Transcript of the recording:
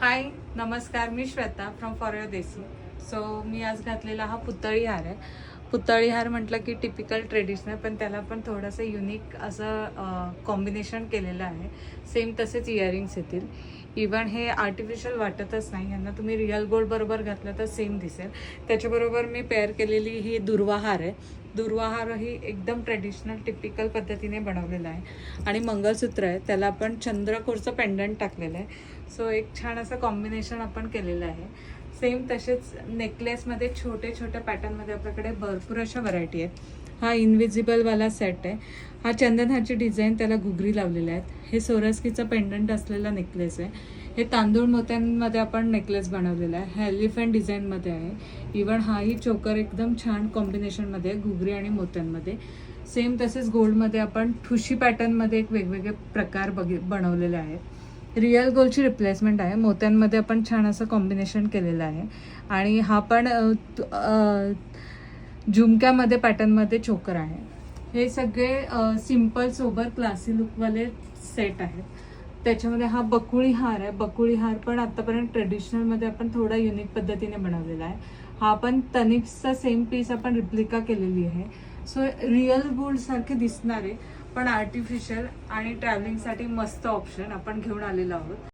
हाय नमस्कार, मी Shweta from for your Desi. So मी आज घातलेला हा पुतळी हार आहे. पुतळी हार म्हटलं की टिपिकल ट्रेडिशनल, पण त्याला पण थोडंसं युनिक असं कॉम्बिनेशन केलेलं आहे. सेम तसेच इयरिंग्स येतील. इवन हे आर्टिफिशियल वाटतच नाही. यांना तुम्ही रिअल गोल्ड बरोबर घातलं तर सेम दिसेल. त्याच्याबरोबर मी पेअर केलेली ही दुर्वा हार आहे. दुर्वा हार ही एकदम ट्रेडिशनल टिपिकल पद्धतीने बनवलेला आहे. आणि मंगळसूत्र आहे, त्याला आपण चंद्रकोरचं पेंडंट टाकलेलं आहे. सो एक छान असं कॉम्बिनेशन आपण केलेलं आहे. सेम तसेच नेकलेसमध्ये छोटे छोट्या पॅटर्नमध्ये आपल्याकडे भरपूर अशा व्हरायटी आहेत. हा इनविजिबलवाला सेट आहे. हा चंदनहारची डिझाईन, त्याला घुगरी लावलेल्या आहेत. हे सोरस्कीचं पेंडंट असलेला नेकलेस आहे. हे तांदूळ मोत्यांमध्ये आपण नेकलेस बनवलेला आहे. हा एलिफंट डिझाईनमध्ये आहे. इवन हाही चोकर एकदम छान कॉम्बिनेशनमध्ये आहे, घुगरी आणि मोत्यांमध्ये. सेम तसेच गोल्डमध्ये आपण ठुशी पॅटर्नमध्ये एक वेगवेगळे प्रकार बनवलेले आहेत. रिअल गोल्डची रिप्लेसमेंट आहे. मोत्यांमध्ये आपण छान असं कॉम्बिनेशन केलेलं आहे. आणि हा पण झुमक्यामध्ये पॅटर्नमध्ये चोकर आहे. हे सगळे सिम्पल सोबर क्लासी लुकवाले सेट आहेत. त्याच्यामध्ये हा बकुळी हार आहे. बकुळी हार पण आतापर्यंत ट्रेडिशनलमध्ये आपण थोडा युनिक पद्धतीने बनवलेला आहे. हा पण तनिक्सचा सेम पीस आपण रिप्लिका केलेली आहे. सो रिअल गोल्ड सारखे दिसणारे पण आर्टिफिशियल आणि ट्रॅव्हलिंगसाठी मस्त ऑप्शन आपण घेऊन आलेलो आहोत.